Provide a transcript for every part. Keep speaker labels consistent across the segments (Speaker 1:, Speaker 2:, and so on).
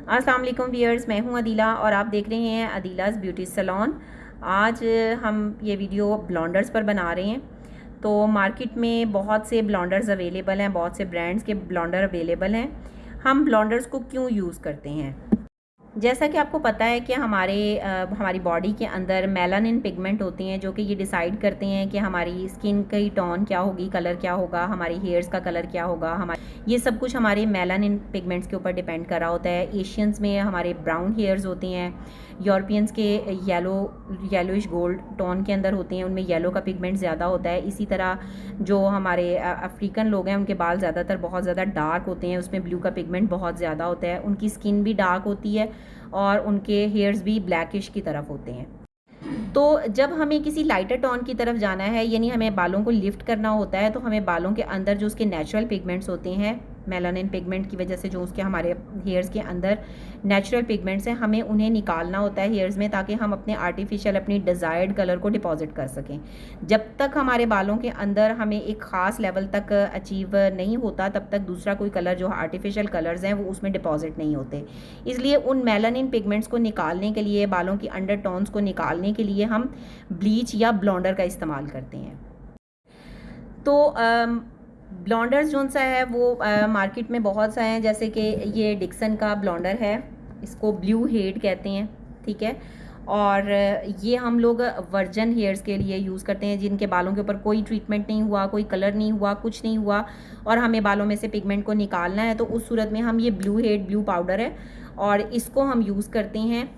Speaker 1: अस्सलाम वालेकुम व्यूअर्स, मैं हूं अदीला और आप देख रहे हैं अदीलाज़ ब्यूटी सैलून। आज हम ये वीडियो ब्लॉन्डर्स पर बना रहे हैं। तो मार्केट में बहुत से ब्लॉन्डर्स अवेलेबल हैं, बहुत से ब्रांड्स के ब्लॉन्डर अवेलेबल हैं। हम ब्लॉन्डर्स को क्यों यूज़ करते हैं? जैसा कि आपको पता है कि हमारी बॉडी के अंदर मेलानिन पिगमेंट होती हैं, जो कि ये डिसाइड करते हैं कि हमारी स्किन की टोन क्या होगी, कलर क्या होगा, हमारी हेयर्स का कलर क्या होगा। ये सब कुछ हमारे मेलानिन पिगमेंट्स के ऊपर डिपेंड कर रहा होता है। एशियंस में हमारे ब्राउन हेयर्स होते हैं, यूरोपियंस के येलोइश गोल्ड टोन के अंदर होते हैं, उनमें येलो का पिगमेंट ज़्यादा होता है। इसी तरह जो हमारे अफ्रीकन लोग हैं, उनके बाल ज़्यादातर बहुत ज़्यादा डार्क होते हैं, उसमें ब्लू का पिगमेंट बहुत ज़्यादा होता है। उनकी स्किन भी डार्क होती है और उनके हेयर्स भी ब्लैकिश की तरफ होते हैं। तो जब हमें किसी लाइटर टोन की तरफ जाना है, यानी हमें बालों को लिफ्ट करना होता है, तो हमें बालों के अंदर जो उसके नेचुरल पिगमेंट्स होते हैं, मेलानिन पिगमेंट की वजह से जो उसके हमारे हेयर्स के अंदर नेचुरल पिगमेंट्स हैं, हमें उन्हें निकालना होता है हेयर्स में, ताकि हम अपने आर्टिफिशियल अपनी डिज़ायर्ड कलर को डिपॉजिट कर सकें। जब तक हमारे बालों के अंदर हमें एक ख़ास लेवल तक अचीव नहीं होता, तब तक दूसरा कोई कलर जो आर्टिफिशियल कलर्स हैं वो उसमें डिपॉजिट नहीं होते। इसलिए उन मेलानिन पिगमेंट्स को निकालने के लिए, बालों की अंडर टोन्स को निकालने के लिए हम ब्लीच या ब्लॉन्डर का इस्तेमाल करते हैं। तो ब्लॉन्डर्स जो सा है वो मार्केट में बहुत सा हैं, जैसे कि ये डिक्सन का ब्लॉन्डर है, इसको ब्लू हेड कहते हैं, ठीक है। और ये हम लोग वर्जन हेयर्स के लिए यूज़ करते हैं, जिनके बालों के ऊपर कोई ट्रीटमेंट नहीं हुआ, कोई कलर नहीं हुआ, कुछ नहीं हुआ, और हमें बालों में से पिगमेंट को निकालना है। तो उस सूरत में हम ये ब्लू हेड ब्लू पाउडर है और इसको हम यूज़ करते हैं।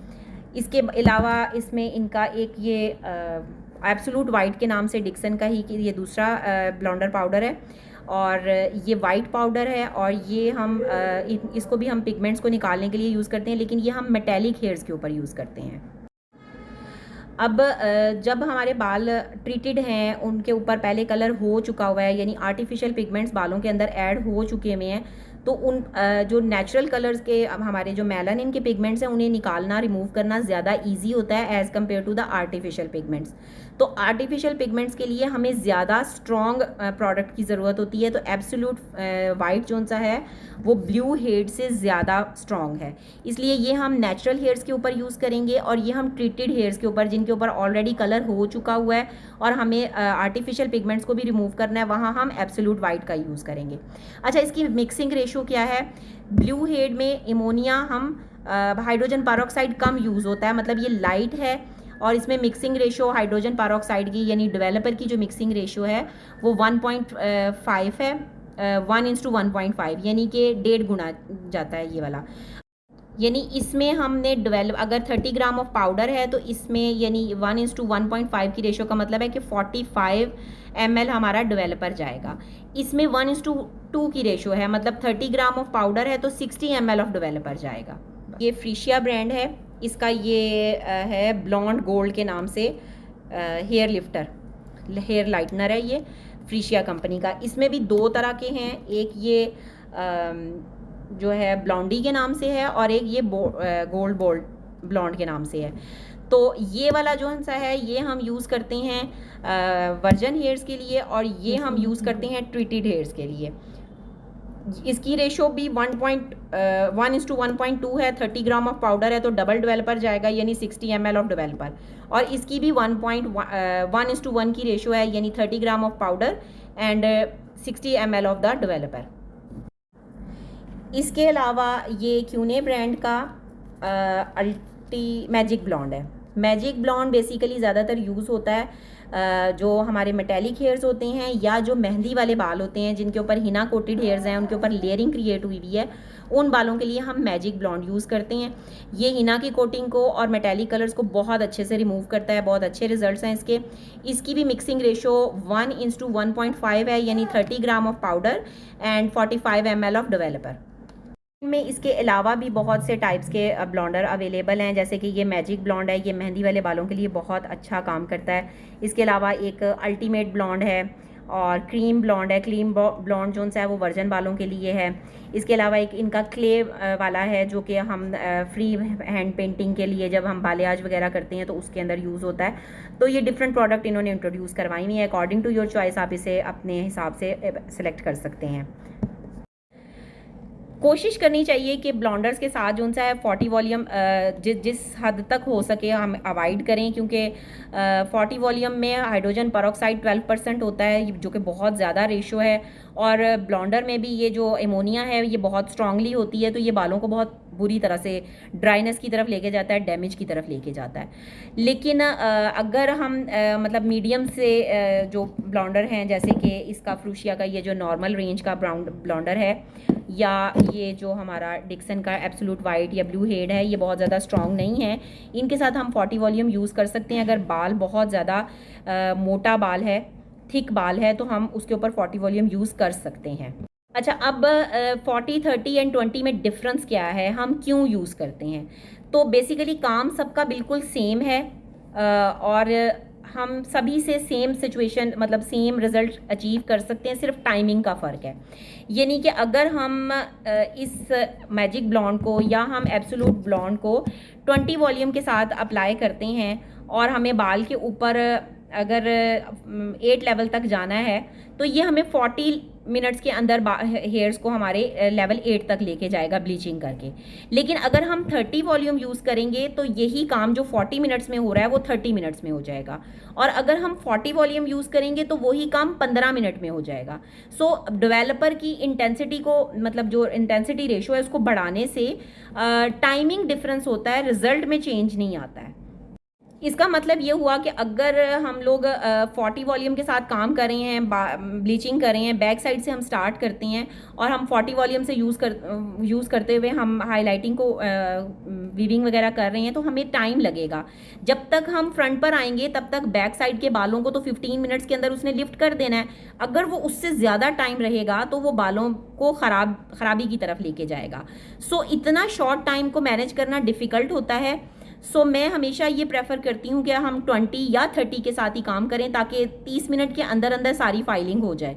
Speaker 1: इसके अलावा इसमें इनका एक ये एब्सोल्यूट वाइट के नाम से डिक्सन का ही कि ये दूसरा ब्लॉन्डर पाउडर है, और ये वाइट पाउडर है, और ये हम इसको भी हम पिगमेंट्स को निकालने के लिए यूज़ करते हैं, लेकिन ये हम मेटेलिक हेयर्स के ऊपर यूज़ करते हैं। अब जब हमारे बाल ट्रीटेड हैं, उनके ऊपर पहले कलर हो चुका हुआ है, यानी आर्टिफिशियल पिगमेंट्स बालों के अंदर ऐड हो चुके हुए हैं, तो उन जो नेचुरल कलर्स के, अब हमारे जो मेलानिन के पिगमेंट्स हैं, उन्हें निकालना, रिमूव करना ज़्यादा इजी होता है as compare to the artificial pigments. तो आर्टिफिशियल पिगमेंट्स के लिए हमें ज़्यादा स्ट्रॉन्ग प्रोडक्ट की ज़रूरत होती है। तो एब्सोल्यूट वाइट जो सा है वो ब्लू हेड से ज़्यादा स्ट्रॉन्ग है, इसलिए ये हम नेचुरल हेयर्स के ऊपर यूज़ करेंगे, और ये हम ट्रीटेड हेयर्स के ऊपर, जिनके ऊपर ऑलरेडी कलर हो चुका हुआ है और हमें आर्टिफिशियल पिगमेंट्स को भी रिमूव करना है, वहाँ हम एब्सोल्यूट वाइट का यूज़ करेंगे। अच्छा, इसकी मिक्सिंग रेशो क्या है? ब्लू हेड में इमोनिया हम हाइड्रोजन पेरोक्साइड कम यूज़ होता है, मतलब ये लाइट है, और इसमें मिक्सिंग रेशो हाइड्रोजन पेरोक्साइड की, यानी डेवलपर की जो मिक्सिंग रेशो है वो 1.5 है, 1:1.5, यानी कि 1.5 गुना जाता है ये वाला। यानी इसमें हमने अगर 30 ग्राम ऑफ पाउडर है, तो इसमें यानी 1:1.5 की रेशो का मतलब है कि 45 ml हमारा डेवलपर जाएगा। इसमें 1:2 की रेशो है, मतलब 30 ग्राम ऑफ पाउडर है तो 60 ml ऑफ डेवलपर जाएगा। ये फ्रीशिया ब्रांड है, इसका ये है ब्लॉन्ड गोल्ड के नाम से हेयर लिफ्टर, हेयर लाइटनर है ये, फ्रीशिया कंपनी का। इसमें भी दो तरह के हैं, एक ये जो है ब्लॉन्डी के नाम से है, और एक ये गोल्ड ब्लॉन्ड के नाम से है। तो ये वाला जो सा है ये हम यूज़ करते हैं वर्जन हेयर्स के लिए, और ये हम यूज़ करते हैं ट्रीटेड हेयर्स के लिए। इसकी रेशो भी 1:1.2 है। 30 ग्राम ऑफ पाउडर है तो डबल डेवलपर जाएगा, यानी 60 ml ऑफ डेवलपर, और इसकी भी 1:1 की रेशो है, यानी 30 gram of powder and 60 ml of the developer. इसके अलावा ये क्यूने ब्रांड का मैजिक ब्लॉन्ड है। मैजिक ब्लॉन्ड बेसिकली ज़्यादातर यूज़ होता है जो हमारे मेटेलिक हेयर्स होते हैं, या जो मेहंदी वाले बाल होते हैं, जिनके ऊपर हिना कोटेड हेयर्स हैं, उनके ऊपर लेयरिंग क्रिएट हुई हुई है, उन बालों के लिए हम मैजिक ब्लॉन्ड यूज़ करते हैं। ये हिना की कोटिंग को और मेटेलिक कलर्स को बहुत अच्छे से रिमूव करता है, बहुत अच्छे रिजल्ट्स हैं इसके। इसकी भी मिक्सिंग रेशो 1:1.5 है, यानी 30 gram of powder and 45 ml of developer. में इसके अलावा भी बहुत से टाइप्स के ब्लॉन्डर अवेलेबल हैं, जैसे कि ये मैजिक ब्लॉन्ड है, ये मेहंदी वाले बालों के लिए बहुत अच्छा काम करता है। इसके अलावा एक अल्टीमेट ब्लॉन्ड है, और क्रीम ब्लॉन्ड है। क्रीम ब्लॉन्ड जो है वो वर्जन बालों के लिए है। इसके अलावा एक इनका क्ले वाला है, जो कि हम फ्री हैंड पेंटिंग के लिए जब हम बालियाज वगैरह करते हैं तो उसके अंदर यूज़ होता है। तो ये डिफरेंट प्रोडक्ट इन्होंने इंट्रोड्यूस करवाई हुई है। अकॉर्डिंग टू योर चॉइस आप इसे अपने हिसाब से सेलेक्ट कर सकते हैं। कोशिश करनी चाहिए कि ब्लॉन्डर्स के साथ जो सा है 40 वॉल्यूम जिस हद तक हो सके हम अवॉइड करें, क्योंकि 40 वॉल्यूम में हाइड्रोजन परऑक्साइड 12% होता है, जो कि बहुत ज़्यादा रेशो है। और ब्लॉन्डर में भी ये जो एमोनिया है ये बहुत स्ट्रांगली होती है, तो ये बालों को बहुत बुरी तरह से ड्राइनेस की तरफ लेके जाता है, डैमेज की तरफ लेके जाता है। लेकिन अगर हम मतलब मीडियम से जो ब्लॉन्डर हैं, जैसे कि इसका फ्रूशिया का ये जो नॉर्मल रेंज का ब्लॉन्डर है, या ये जो हमारा डिक्सन का एब्सोल्यूट वाइट या ब्लू हेड है, ये बहुत ज़्यादा स्ट्रॉन्ग नहीं है, इनके साथ हम 40 वॉल्यूम यूज़ कर सकते हैं। अगर बाल बहुत ज़्यादा मोटा बाल है, थिक बाल है, तो हम उसके ऊपर 40 वॉल्यूम यूज़ कर सकते हैं। अच्छा, अब 40, 30 एंड 20 में डिफरेंस क्या है, हम क्यों यूज़ करते हैं? तो बेसिकली काम सबका बिल्कुल सेम है, और हम सभी से सेम सिचुएशन मतलब सेम रिज़ल्ट अचीव कर सकते हैं, सिर्फ टाइमिंग का फ़र्क है। यानी कि अगर हम इस मैजिक ब्लॉन्ड को या हम एब्सोल्यूट ब्लॉन्ड को 20 वॉल्यूम के साथ अप्लाई करते हैं, और हमें बाल के ऊपर अगर 8 लेवल तक जाना है, तो ये हमें 40 मिनट्स के अंदर हेयर्स को हमारे लेवल 8 तक लेके जाएगा ब्लीचिंग करके। लेकिन अगर हम 30 वॉल्यूम यूज़ करेंगे तो यही काम जो 40 मिनट्स में हो रहा है वो 30 मिनट्स में हो जाएगा, और अगर हम 40 वॉल्यूम यूज़ करेंगे तो वही काम 15 मिनट में हो जाएगा। सो डेवलपर की इंटेंसिटी को, मतलब जो इंटेंसिटी रेशो है उसको बढ़ाने से टाइमिंग डिफरेंस होता है, रिजल्ट में चेंज नहीं आता है। इसका मतलब ये हुआ कि अगर हम लोग 40 वॉल्यूम के साथ काम कर रहे हैं, ब्लीचिंग कर रहे हैं, बैक साइड से हम स्टार्ट करते हैं, और हम 40 वॉल्यूम से यूज़ करते हुए हम हाईलाइटिंग को वीविंग वगैरह कर रहे हैं, तो हमें टाइम लगेगा। जब तक हम फ्रंट पर आएंगे तब तक बैक साइड के बालों को तो 15 मिनट्स के अंदर उसने लिफ्ट कर देना है। अगर वो उससे ज़्यादा टाइम रहेगा तो वो बालों को खराबी की तरफ लेके जाएगा। सो इतना शॉर्ट टाइम को मैनेज करना डिफ़िकल्ट होता है। सो मैं हमेशा ये प्रेफर करती हूँ कि हम 20 या 30 के साथ ही काम करें, ताकि 30 मिनट के अंदर अंदर सारी फाइलिंग हो जाए।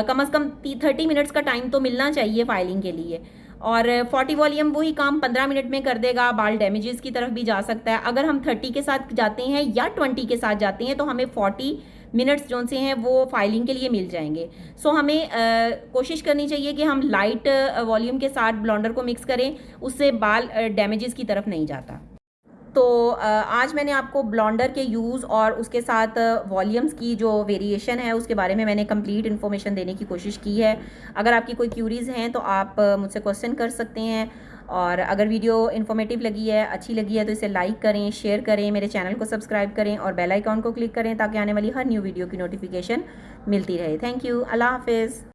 Speaker 1: कम से कम 30 मिनट्स का टाइम तो मिलना चाहिए फाइलिंग के लिए। और 40 वॉल्यूम वही काम 15 मिनट में कर देगा, बाल डैमेजेस की तरफ भी जा सकता है। अगर हम 30 के साथ जाते हैं या 20 के साथ जाते हैं तो हमें 40 मिनट्स जो से हैं वो फाइलिंग के लिए मिल जाएंगे। सो हमें कोशिश करनी चाहिए कि हम लाइट वॉल्यूम के साथ ब्लॉन्डर को मिक्स करें, उससे बाल डैमेजेस की तरफ नहीं जाता। तो आज मैंने आपको ब्लॉन्डर के यूज़ और उसके साथ वॉल्यूम्स की जो वेरिएशन है उसके बारे में मैंने कंप्लीट इन्फॉर्मेशन देने की कोशिश की है। अगर आपकी कोई क्यूरीज़ हैं तो आप मुझसे क्वेश्चन कर सकते हैं, और अगर वीडियो इन्फॉर्मेटिव लगी है, अच्छी लगी है, तो इसे लाइक करें, शेयर करें, मेरे चैनल को सब्सक्राइब करें और बेल आइकॉन को क्लिक करें ताकि आने वाली हर न्यू वीडियो की नोटिफिकेशन मिलती रहे। Thank you. अल्लाह हाफिज़।